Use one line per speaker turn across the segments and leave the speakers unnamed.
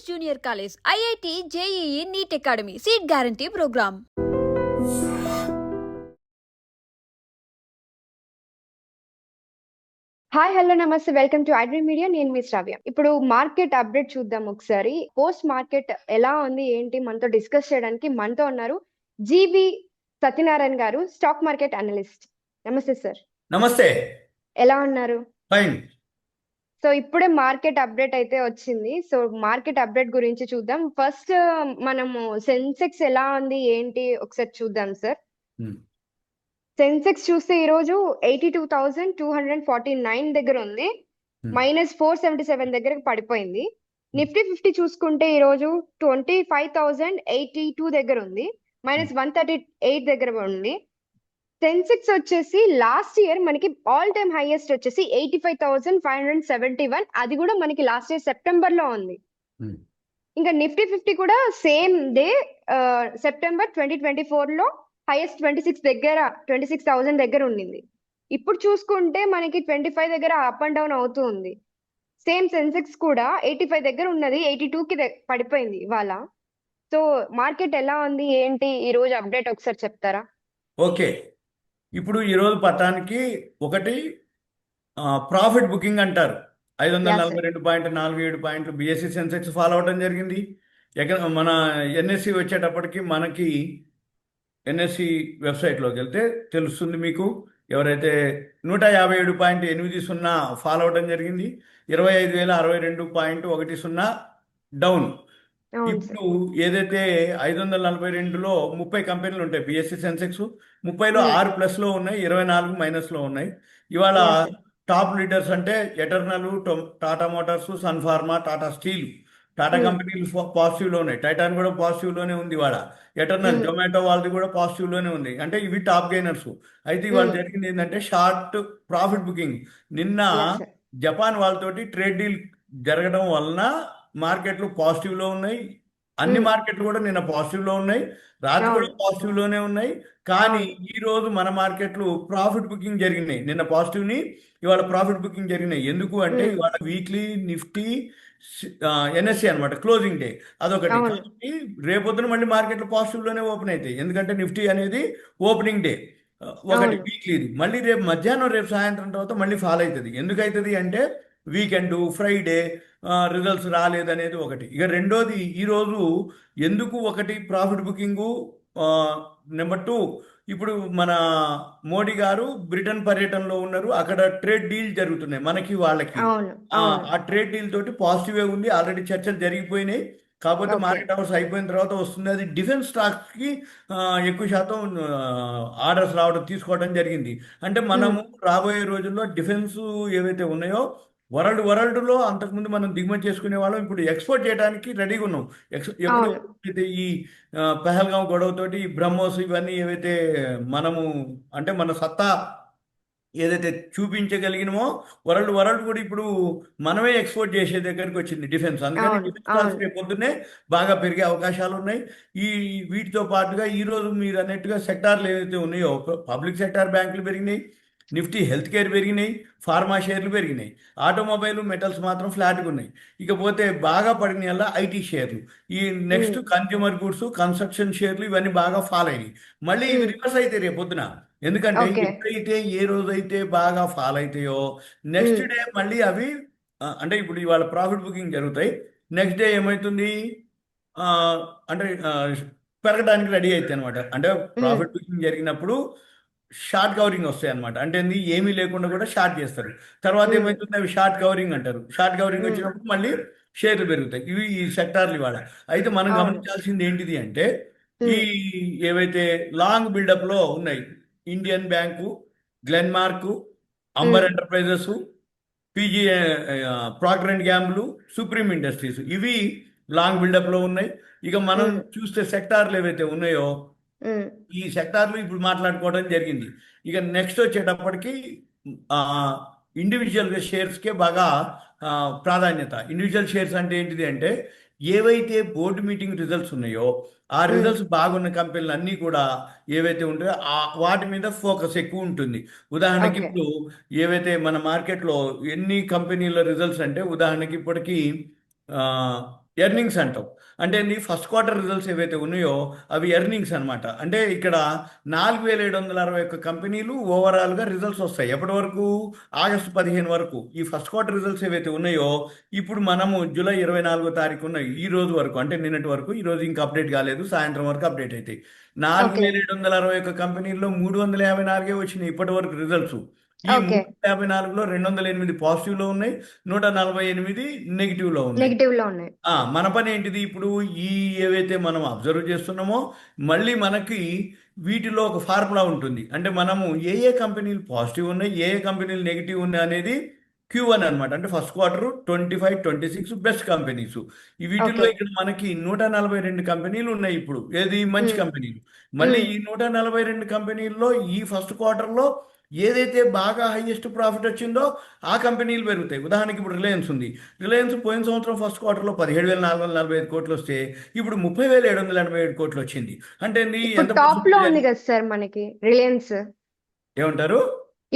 Junior college, IIT, JEE, NEET academy, seat guarantee programme.
Hi hello నమస్తే welcome to iDream Media. నేను మీ శ్రావ్య. ఇప్పుడు market update చూద్దాం ఒకసారి. పోస్ట్ మార్కెట్ ఎలా ఉంది ఏంటి మనతో డిస్కస్ చేయడానికి మనతో ఉన్నారు జీవి సత్యనారాయణ గారు, స్టాక్ మార్కెట్ అనలిస్ట్. నమస్తే సార్.
నమస్తే.
ఎలా ఉన్నారు?
ఫైన్.
సో ఇప్పుడే మార్కెట్ అప్డేట్ అయితే వచ్చింది. సో మార్కెట్ అప్డేట్ గురించి చూద్దాం. ఫస్ట్ మనము సెన్సెక్స్ ఎలా ఉంది ఏంటి ఒకసారి చూద్దాం సార్. సెన్సెక్స్ చూస్తే ఈరోజు 82,249 దగ్గర ఉంది, -477 దగ్గరకు పడిపోయింది. నిఫ్టీ 50 చూసుకుంటే ఈరోజు 25,082 దగ్గర ఉంది, -138 దగ్గర ఉంది. సెన్సెక్స్ వచ్చేసి లాస్ట్ ఇయర్ మనకి ఆల్ టైమ్ హైయెస్ట్ వచ్చేసి 85,571, అది కూడా మనకి లాస్ట్ ఇయర్ సెప్టెంబర్ లో ఉంది. ఇంకా నిఫ్టీ 50 కూడా సేమ్ డే సెప్టెంబర్ 2024 లో హైయెస్ట్ 26,000 దగ్గర ఉండింది. ఇప్పుడు చూసుకుంటే మనకి 25 దగ్గర అప్ అండ్ డౌన్ అవుతూ ఉంది. సేమ్ సెన్సెక్స్ కూడా 85 దగ్గర ఉన్నది 82కి పడిపోయింది ఇవాళ. సో మార్కెట్ ఎలా ఉంది ఏంటి ఈ రోజు అప్డేట్ ఒకసారి చెప్తారా?
ఓకే, ఇప్పుడు ఈరోజు పట్టానికి ఒకటి ప్రాఫిట్ బుకింగ్ అంటారు. 542.47 పాయింట్లు బిఎస్సి సెన్సెక్స్ ఫాలో అవడం జరిగింది. మన ఎన్ఎస్సి వచ్చేటప్పటికి మనకి ఎన్ఎస్సి వెబ్సైట్లోకి వెళ్తే తెలుస్తుంది మీకు. ఎవరైతే 157.80 ఫాలో అవడం జరిగింది, 25,062.10 డౌన్. ఇప్పుడు ఏదైతే 542లో 30 కంపెనీలు ఉంటాయి బిఎస్సి సెన్సెక్స్, 30లో 6+లో ఉన్నాయి, 24 మైనస్లో ఉన్నాయి. ఇవాళ టాప్ లీడర్స్ అంటే Eternal, Tata Motors, Sun Pharma, Tata Steel, Tata కంపెనీలు పాజిటివ్లో ఉన్నాయి. టైటాన్ కూడా పాజిటివ్లోనే ఉంది ఇవాళ. ఎటర్నల్, జొమాటో వాళ్ళది కూడా పాజిటివ్లోనే ఉంది. అంటే ఇవి టాప్ గెయినర్స్. అయితే ఇవాళ జరిగింది ఏంటంటే షార్ట్ ప్రాఫిట్ బుకింగ్. నిన్న జపాన్ వాళ్ళతోటి ట్రేడ్ డీల్ జరగడం వలన మార్కెట్లు పాజిటివ్లో ఉన్నాయి. అన్ని మార్కెట్లు కూడా నిన్న పాజిటివ్లో ఉన్నాయి, రాత్రి కూడా పాజిటివ్లోనే ఉన్నాయి. కానీ ఈ రోజు మన మార్కెట్లు ప్రాఫిట్ బుకింగ్ జరిగినాయి. నిన్న పాజిటివ్ని ఇవాళ ప్రాఫిట్ బుకింగ్ జరిగినాయి. ఎందుకు అంటే ఇవాళ వీక్లీ నిఫ్టీ, ఎన్ఎస్సి అనమాట క్లోజింగ్ డే అదొకటి. కాబట్టి రేపొద్దున మళ్ళీ మార్కెట్లు పాజిటివ్లోనే ఓపెన్ అవుతాయి. ఎందుకంటే నిఫ్టీ అనేది ఓపెనింగ్ డే ఒకటి వీక్లీది. మళ్ళీ రేపు మధ్యాహ్నం, రేపు సాయంత్రం తర్వాత మళ్ళీ ఫాలో అవుతుంది. ఎందుకు అవుతుంది అంటే వీకెండ్, ఫ్రైడే రిజల్ట్స్ రాలేదనేది ఒకటి. ఇక రెండోది ఈరోజు ఎందుకు ఒకటి ప్రాఫిట్ బుకింగు. నెంబర్ 2, ఇప్పుడు మన మోడీ గారు బ్రిటన్ పర్యటనలో ఉన్నారు. అక్కడ ట్రేడ్ డీల్ జరుగుతున్నాయి మనకి వాళ్ళకి. ఆ ట్రేడ్ డీల్ తోటి పాజిటివే ఉంది. ఆల్రెడీ చర్చలు జరిగిపోయినాయి. కాకపోతే మార్కెట్ అవర్స్ అయిపోయిన తర్వాత వస్తుంది. అది డిఫెన్స్ స్టాక్స్కి ఎక్కువ శాతం ఆర్డర్స్ రావడం, తీసుకోవడం జరిగింది. అంటే మనము రాబోయే రోజుల్లో డిఫెన్స్ ఏవైతే ఉన్నాయో వరల్డ్లో అంతకుముందు మనం దిగుమతి చేసుకునే వాళ్ళం, ఇప్పుడు ఎక్స్పోర్ట్ చేయడానికి రెడీగా ఉన్నాం. ఎప్పుడు ఈ పహల్గాం గొడవతోటి బ్రహ్మోస్ ఇవన్నీ ఏవైతే మనము అంటే మన సత్తా ఏదైతే చూపించగలిగినమో వరల్డ్ కూడా ఇప్పుడు మనమే ఎక్స్పోర్ట్ చేసే దగ్గరికి వచ్చింది డిఫెన్స్. అందుకని డిఫెన్స్ రేపు పొద్దున్నే బాగా పెరిగే అవకాశాలు ఉన్నాయి. వీటితో పాటుగా ఈరోజు మీరు అన్నట్టుగా సెక్టార్లు ఏవైతే ఉన్నాయో పబ్లిక్ సెక్టార్ బ్యాంకులు పెరిగినాయి, నిఫ్టీ హెల్త్ కేర్ పెరిగినాయి, ఫార్మా షేర్లు పెరిగినాయి, ఆటోమొబైల్, మెటల్స్ మాత్రం ఫ్లాట్గా ఉన్నాయి. ఇకపోతే బాగా పడిన వల్ల ఐటీ షేర్లు, ఈ నెక్స్ట్ కన్జ్యూమర్ గుడ్స్, కన్స్ట్రక్షన్ షేర్లు ఇవన్నీ బాగా ఫాల్ అయినాయి. మళ్ళీ ఇవి రివర్స్ అయితే రేపు పొద్దున. ఎందుకంటే ఎప్పుడైతే ఏ రోజైతే బాగా ఫాల్ అవుతాయో నెక్స్ట్ డే మళ్ళీ అవి అంటే ఇప్పుడు ఇవాళ ప్రాఫిట్ బుకింగ్ జరుగుతాయి, నెక్స్ట్ డే ఏమవుతుంది అంటే పెరగడానికి రెడీ అవుతాయి అనమాట. అంటే ప్రాఫిట్ బుకింగ్ జరిగినప్పుడు షార్ట్ కవరింగ్ వస్తాయి అనమాట. అంటే ఏమీ లేకుండా కూడా షార్ట్ చేస్తారు. తర్వాత ఏమవుతుంది, అవి షార్ట్ కవరింగ్ అంటారు. షార్ట్ కవరింగ్ వచ్చినప్పుడు మళ్ళీ షేర్లు పెరుగుతాయి. ఇవి ఈ సెక్టార్లు ఇవాళ. అయితే మనం గమనించాల్సింది ఏంటిది అంటే ఈ ఏవైతే లాంగ్ బిల్డప్లో ఉన్నాయి, Indian Bank, Glenmark, Amber Enterprises, PG, Procter and Gamble, Supreme Industries, ఇవి లాంగ్ బిల్డప్లో ఉన్నాయి. ఇక మనం చూస్తే సెక్టార్లు ఏవైతే ఉన్నాయో ఈ సెక్టార్లు ఇప్పుడు మాట్లాడుకోవడం జరిగింది. ఇక నెక్స్ట్ వచ్చేటప్పటికి ఇండివిజువల్ షేర్స్కే బాగా ప్రాధాన్యత. ఇండివిజువల్ షేర్స్ అంటే ఏంటిది అంటే ఏవైతే బోర్డు మీటింగ్ రిజల్ట్స్ ఉన్నాయో ఆ రిజల్ట్స్ బాగున్న కంపెనీలు అన్నీ కూడా ఏవైతే ఉంటాయో వాటి మీద ఫోకస్ ఎక్కువ ఉంటుంది. ఉదాహరణకి ఇప్పుడు ఏవైతే మన మార్కెట్లో ఎన్ని కంపెనీల రిజల్ట్స్ అంటే ఉదాహరణకి ఇప్పటికీ ఎర్నింగ్స్ అంటాం. అంటే నీ ఫస్ట్ క్వార్టర్ రిజల్ట్స్ ఏవైతే ఉన్నాయో అవి ఎర్నింగ్స్ అనమాట. అంటే ఇక్కడ 4761 కంపెనీలు ఓవరాల్గా రిజల్ట్స్ వస్తాయి. ఎప్పటి వరకు? ఆగస్టు 15 వరకు. ఈ ఫస్ట్ క్వార్టర్ రిజల్ట్స్ ఏవైతే ఉన్నాయో ఇప్పుడు మనము జూలై 24 తారీఖు ఉన్న ఈ రోజు వరకు, అంటే నిన్నటి వరకు, ఈ రోజు ఇంకా అప్డేట్ కాలేదు, సాయంత్రం వరకు అప్డేట్ అవుతాయి.
ఓకే.
4761 కంపెనీల్లో 354 వచ్చినాయి ఇప్పటి వరకు రిజల్ట్స్. ఈ
ఓకే.
354లో 208 పాజిటివ్లో ఉన్నాయి, 148 నెగిటివ్లో ఉన్నాయి.
నెగటివ్ లో ఉన్నాయి.
మన పని ఏంటిది ఇప్పుడు? ఈ ఏవైతే మనం అబ్జర్వ్ చేస్తున్నామో మళ్ళీ మనకి వీటిలో ఒక ఫార్ములా ఉంటుంది. అంటే మనము ఏ ఏ కంపెనీలు పాజిటివ్ ఉన్నాయి, ఏ ఏ కంపెనీలు నెగిటివ్ ఉన్నాయి అనేది Q1 అనమాట. అంటే ఫస్ట్ క్వార్టర్ 25, 26 బెస్ట్ కంపెనీస్. ఈ వీటిల్లో
ఓకే.
ఇక్కడ మనకి 142 కంపెనీలు ఉన్నాయి ఇప్పుడు. ఏది మంచి
ఉమ్.
కంపెనీలు. మళ్ళీ
ఉమ్.
ఈ 142 కంపెనీల్లో ఈ ఫస్ట్ క్వార్టర్లో ఏదైతే బాగా హైయెస్ట్ ప్రాఫిట్ వచ్చిందో ఆ కంపెనీలు పెరుగుతాయి. ఉదాహరణకి ఇప్పుడు రిలయన్స్ ఉంది. రిలయన్స్ పోయిన సంవత్సరం ఫస్ట్ క్వార్టర్లో 17,445 కోట్లు వస్తే ఇప్పుడు 30,787 కోట్లు వచ్చింది. అంటే
ఇప్పుడు
ఎంత
టాప్ లో
పర్సెంటేజ్
ఉంది
అని
కదా సార్ మనకి రిలయన్స్.
ఏమంటారు?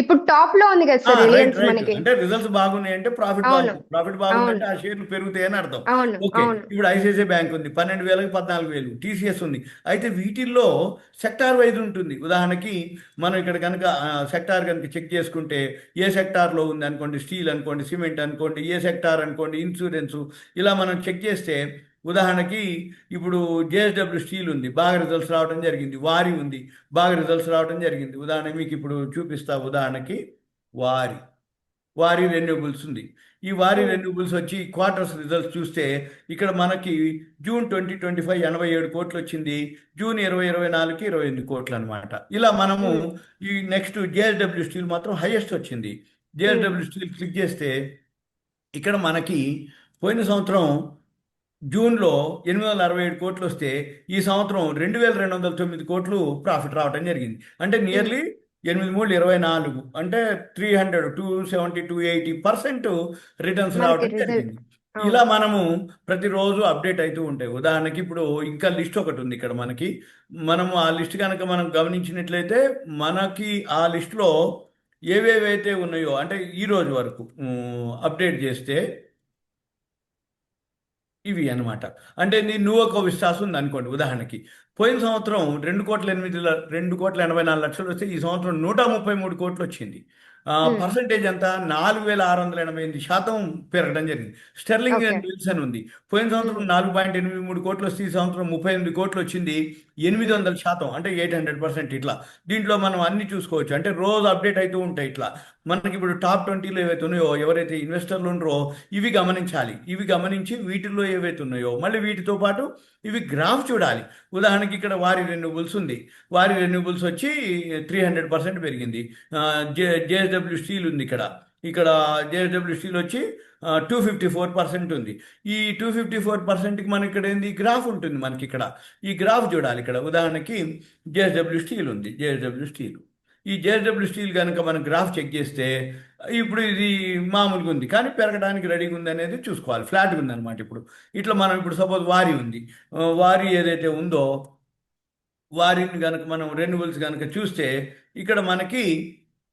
ఇప్పుడు టాప్ లో ఉంది కదా సార్
రైట్
రిలయన్స్
రైట్.
మనకి.
అంటే రిజల్ట్స్ బాగున్నాయి అంటే ప్రాఫిట్
అవును.
బాగుంది. ప్రాఫిట్
అవును.
బాగుందంటే ఆ షేర్లు పెరుగుతాయి అని అర్థం.
అవును.
ఓకే.
అవును.
ఇప్పుడు ఐసిఐసిఐ బ్యాంక్ ఉంది, 12,000కి 14,000. టీసీఎస్ ఉంది. అయితే వీటిల్లో సెక్టార్ వైజ్ ఉంటుంది. ఉదాహరణకి మనం ఇక్కడ కనుక సెక్టార్ కనుక చెక్ చేసుకుంటే ఏ సెక్టార్లో ఉంది అనుకోండి, స్టీల్ అనుకోండి, సిమెంట్ అనుకోండి, ఏ సెక్టార్ అనుకోండి, ఇన్సూరెన్స్, ఇలా మనం చెక్ చేస్తే ఉదాహరణకి ఇప్పుడు జేఎస్డబ్ల్యూ స్టీల్ ఉంది, బాగా రిజల్ట్స్ రావడం జరిగింది. వారి ఉంది, బాగా రిజల్ట్స్ రావడం జరిగింది. ఉదాహరణ మీకు ఇప్పుడు చూపిస్తా. ఉదాహరణకి వారి వారి రెన్యూబుల్స్ ఉంది. ఈ వారి
ఉమ్.
రెన్యూబుల్స్ వచ్చి క్వార్టర్స్ రిజల్ట్స్ చూస్తే ఇక్కడ మనకి జూన్ 2025 87 కోట్లు వచ్చింది. జూన్ 2024కి 28 కోట్లు అనమాట. ఇలా మనము
ఉమ్.
ఈ నెక్స్ట్ జేఎస్డబ్ల్యూ స్టీల్ మాత్రం హైయెస్ట్ వచ్చింది.
ఉమ్.
జేఎస్డబ్ల్యూ స్టీల్ క్లిక్ చేస్తే ఇక్కడ మనకి పోయిన సంవత్సరం జూన్లో 867 కోట్లు వస్తే ఈ సంవత్సరం 2,209 కోట్లు ప్రాఫిట్ రావడం జరిగింది. అంటే
ఉమ్.
నియర్లీ 8,324, అంటే 300, 270, 280% రిటర్న్స్
మనకి
రావడం
రిజల్ట్.
జరిగింది. ఇలా
అవును.
మనము ప్రతిరోజు అప్డేట్ అవుతూ ఉంటాయి. ఉదాహరణకి ఇప్పుడు ఇంకా లిస్ట్ ఒకటి ఉంది ఇక్కడ మనకి. మనము ఆ లిస్ట్ కనుక మనం గమనించినట్లయితే మనకి ఆ లిస్ట్లో ఏవేవైతే ఉన్నాయో అంటే ఈ రోజు వరకు అప్డేట్ చేస్తే ఇవి అన్నమాట. అంటే నువ్వు ఒక విశ్వాసం ఉంది అనుకోండి. ఉదాహరణకి పోయిన సంవత్సరం 2,84,00,000 వస్తే ఈ సంవత్సరం 133 కోట్లు వచ్చింది.
ఉమ్.
పర్సంటేజ్ ఎంత? 4,688% పెరగడం జరిగింది. Sterling
okay.
అండ్ విల్సన్ ఉంది. పోయిన
ఉమ్.
సంవత్సరం 4,83 కోట్లు వస్తే ఈ సంవత్సరం 38 కోట్లు వచ్చింది.
ఉమ్.
800%, అంటే 800%. ఇట్లా దీంట్లో మనం అన్ని చూసుకోవచ్చు. అంటే రోజు అప్డేట్ అవుతూ ఉంటాయి ఇట్లా. మనకి ఇప్పుడు టాప్ 20లో ఏవైతే ఉన్నాయో, ఎవరైతే ఇన్వెస్టర్లు ఉన్నారో ఇవి గమనించాలి. ఇవి గమనించి వీటిల్లో ఏవైతే ఉన్నాయో మళ్ళీ వీటితో పాటు ఇవి గ్రాఫ్ చూడాలి. ఉదాహరణకి ఇక్కడ వారి రెన్యూబుల్స్ ఉంది. వారి రెన్యూబుల్స్ వచ్చి 300% పెరిగింది. జేఎస్డబ్ల్యూ స్టీల్ ఉంది ఇక్కడ. ఇక్కడ జేఎస్డబ్ల్యూ స్టీల్ వచ్చి 254% ఉంది. ఈ 254%కి మనకి ఇక్కడ ఏంది గ్రాఫ్ ఉంటుంది మనకి ఇక్కడ. ఈ గ్రాఫ్ చూడాలి ఇక్కడ. ఉదాహరణకి జేఎస్డబ్ల్యూ స్టీల్ ఉంది. జేఎస్డబ్ల్యూ స్టీల్, ఈ జేఎస్డబ్ల్యూ స్టీల్ కనుక మనం గ్రాఫ్ చెక్ చేస్తే ఇప్పుడు ఇది మామూలుగా ఉంది కానీ పెరగడానికి రెడీగా ఉంది అనేది చూసుకోవాలి. ఫ్లాట్గా ఉంది అనమాట. ఇట్లా మనం ఇప్పుడు సపోజ్ వారి ఉంది. వారి ఏదైతే ఉందో వారిని కనుక మనం రెన్యువల్స్ కనుక చూస్తే ఇక్కడ మనకి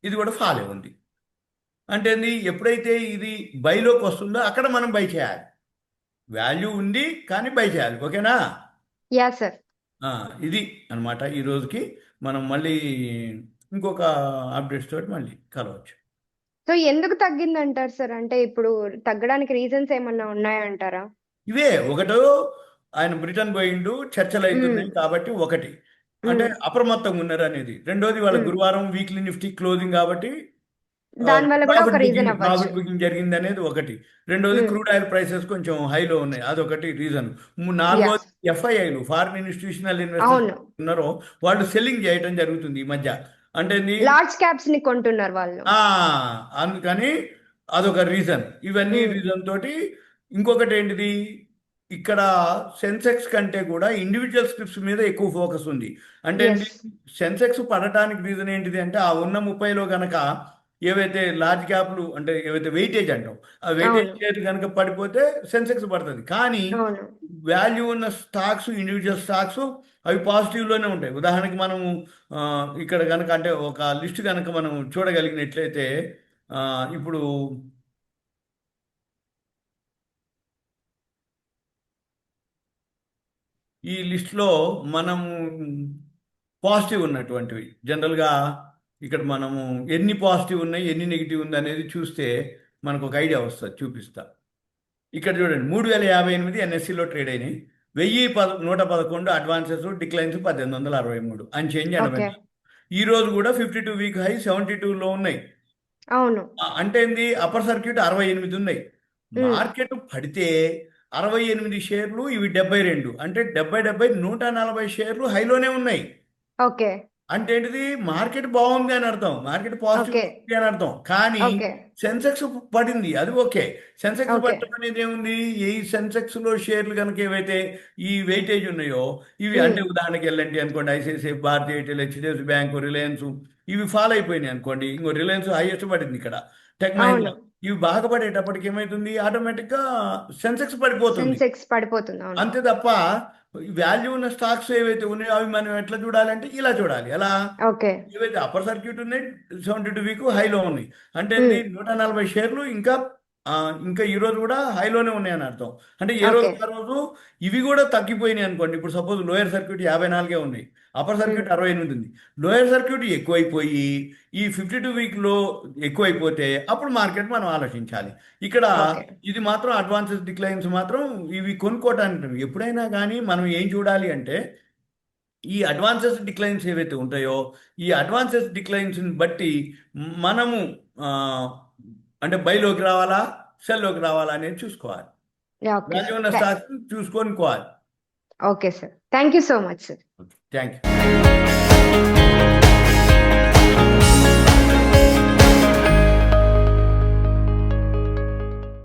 ఇది కూడా ఫాలో ఉంది. అంటే ఎప్పుడైతే ఇది బైలోకి వస్తుందో అక్కడ మనం బై చేయాలి. వాల్యూ ఉంది కానీ బై చేయాలి. ఓకేనా?
Yeah sir.
ఆ, ఇది అన్నమాట. ఈ రోజుకి మనం మళ్ళీ ఇంకొక అప్డేట్స్ తోటి మళ్ళీ కలవచ్చు.
సో ఎందుకు తగ్గింది అంటారు సార్? అంటే ఇప్పుడు తగ్గడానికి రీజన్స్ ఏమన్నా ఉన్నాయంటారా?
ఇవే ఒకటో, ఆయన బ్రిటన్ పోయిండు, చర్చలు
ఉమ్.
అవుతున్నాయి కాబట్టి ఒకటి, అంటే
ఉమ్.
అప్రమత్తంగా ఉన్నారు అనేది. రెండోది వాళ్ళ
ఉమ్.
గురువారం వీక్లీ నిఫ్టీ క్లోజింగ్ కాబట్టి
దాని వల్ల కూడా ఒక రీజన్ అవ్వచ్చు.
ప్రాఫిట్ బుకింగ్ జరిగింది అనేది ఒకటి. రెండోది
ఉమ్.
క్రూడ్ ఆయిల్ ప్రైసెస్ కొంచెం హైలో ఉన్నాయి, అదొకటి రీజన్.
యా.
నాలుగోది ఎఫ్ఐఐలు, ఫారిన్ ఇన్స్టిట్యూషనల్ ఇన్వెస్టర్స్
అవును.
ఉన్నారో వాళ్ళు సెల్లింగ్ చేయడం జరుగుతుంది ఈ మధ్య. అంటే
లార్జ్ క్యాప్స్ ని కొంటున్నారు వాళ్ళు.
ఆ, అందుకని అదొక రీజన్. ఇవన్నీ
ఉమ్.
రీజన్ తోటి ఇంకొకటి ఏంటిది, ఇక్కడ సెన్సెక్స్ కంటే కూడా ఇండివిజువల్ స్క్రిప్ట్స్ మీద ఎక్కువ ఫోకస్ ఉంది. అంటే
ఎస్.
సెన్సెక్స్ పడటానికి రీజన్ ఏంటిది అంటే ఆ ఉన్న 30లో కనుక ఏవైతే లార్జ్ క్యాప్లు అంటే ఏవైతే వెయిటేజ్ అంటాం, ఆ వెయిటేజ్
అవును.
షేర్ కనుక పడిపోతే సెన్సెక్స్ పడుతుంది. కానీ
అవును.
వాల్యూ ఉన్న స్టాక్స్, ఇండివిజువల్ స్టాక్స్ అవి పాజిటివ్లోనే ఉంటాయి. ఉదాహరణకి మనము ఆ, ఇక్కడ కనుక అంటే ఒక లిస్ట్ కనుక మనం చూడగలిగినట్లయితే ఇప్పుడు ఈ లిస్ట్లో మనం పాజిటివ్ ఉన్నటువంటివి జనరల్గా ఇక్కడ మనము ఎన్ని పాజిటివ్ ఉన్నాయి ఎన్ని నెగిటివ్ ఉంది అనేది చూస్తే మనకు ఒక ఐడియా వస్తుంది, చూపిస్తా. ఇక్కడ చూడండి 3058 ఎన్ఎస్సిలో ట్రేడ్ అయినాయి, 1111 అడ్వాన్సెస్, డిక్లైన్స్ 1863, అన్చేంజ్ 80.
ఓకే.
ఈ రోజు కూడా 52 వీక్ హై 72లో ఉన్నాయి.
అవును.
అంటే ఏంది, అప్పర్ సర్క్యూట్ 68 ఉన్నాయి. మార్కెట్ పడితే 68 షేర్లు, ఇవి 72, అంటే 70 140 షేర్లు హైలోనే ఉన్నాయి.
ఓకే.
అంటే ఏంటిది, మార్కెట్ బాగుంది అని అర్థం, మార్కెట్ పాజిటివ్
ఓకే.
ఉంది అని అర్థం. కానీ
ఓకే.
సెన్సెక్స్ పడింది, అది ఓకే. సెన్సెక్స్
ఓకే.
పడటం అనేది ఏముంది, ఈ సెన్సెక్స్ లో షేర్లు కనుక ఏవైతే ఈ వెయిటేజ్ ఉన్నాయో ఇవి, అంటే ఉదాహరణకి ఎల్ఎన్టీ అనుకోండి, ఐసిఐసిఐ, భారతీయ ఎయిర్టెల్, హెచ్డిఎఫ్సి బ్యాంకు, రిలయన్స్, ఇవి ఫాలో అయిపోయినాయి అనుకోండి. ఇంకో రిలయన్స్ హైయెస్ట్ పడింది ఇక్కడ, టెక్ మహీంద్రా,
అవును.
ఇవి బాగా పడేటప్పటికి ఏమవుతుంది, ఆటోమేటిక్ గా సెన్సెక్స్ పడిపోతుంది.
సెన్సెక్స్ పడిపోతుంది. అవును.
అంతే తప్ప వాల్యూ ఉన్న స్టాక్స్ ఏవైతే ఉన్నాయో అవి మనం ఎట్లా చూడాలంటే ఇలా చూడాలి. ఎలా,
ఓకే.
ఏవైతే అప్పర్ సర్క్యూట్ ఉన్నాయి 72 వీక్ హైలో ఉన్నాయి, అంటే 140 షేర్లు ఇంకా ఇంకా ఈ రోజు కూడా హైలోనే ఉన్నాయి అని అర్థం. అంటే ఏ రోజు
ఓకే.
ఆ రోజు ఇవి కూడా తగ్గిపోయినాయి అనుకోండి. ఇప్పుడు సపోజ్ లోయర్ సర్క్యూట్ 54 ఉన్నాయి, అప్పర్ సర్క్యూట్ 68 ఉంది. లోయర్ సర్క్యూట్ ఎక్కువైపోయి ఈ 52 వీక్లో ఎక్కువైపోతే అప్పుడు మార్కెట్ మనం ఆలోచించాలి. ఇక్కడ
ఓకే.
ఇది మాత్రం అడ్వాన్సెస్ డిక్లైన్స్ మాత్రం ఇవి కొనుక్కోవటానికి ఎప్పుడైనా కానీ మనం ఏం చూడాలి అంటే, ఈ అడ్వాన్సెస్ డిక్లైన్స్ ఏవైతే ఉంటాయో ఈ అడ్వాన్సెస్ డిక్లైన్స్ని బట్టి మనము అంటే బైలోకి రావాలా సెల్లోకి రావాలా అనేది చూసుకోవాలి.
ఓకే
వాల్యూ ఉన్న
సార్.
స్టాక్స్ చూసుకొని కోవాలి.
Okay sir. Thank you so much sir.
Thank you.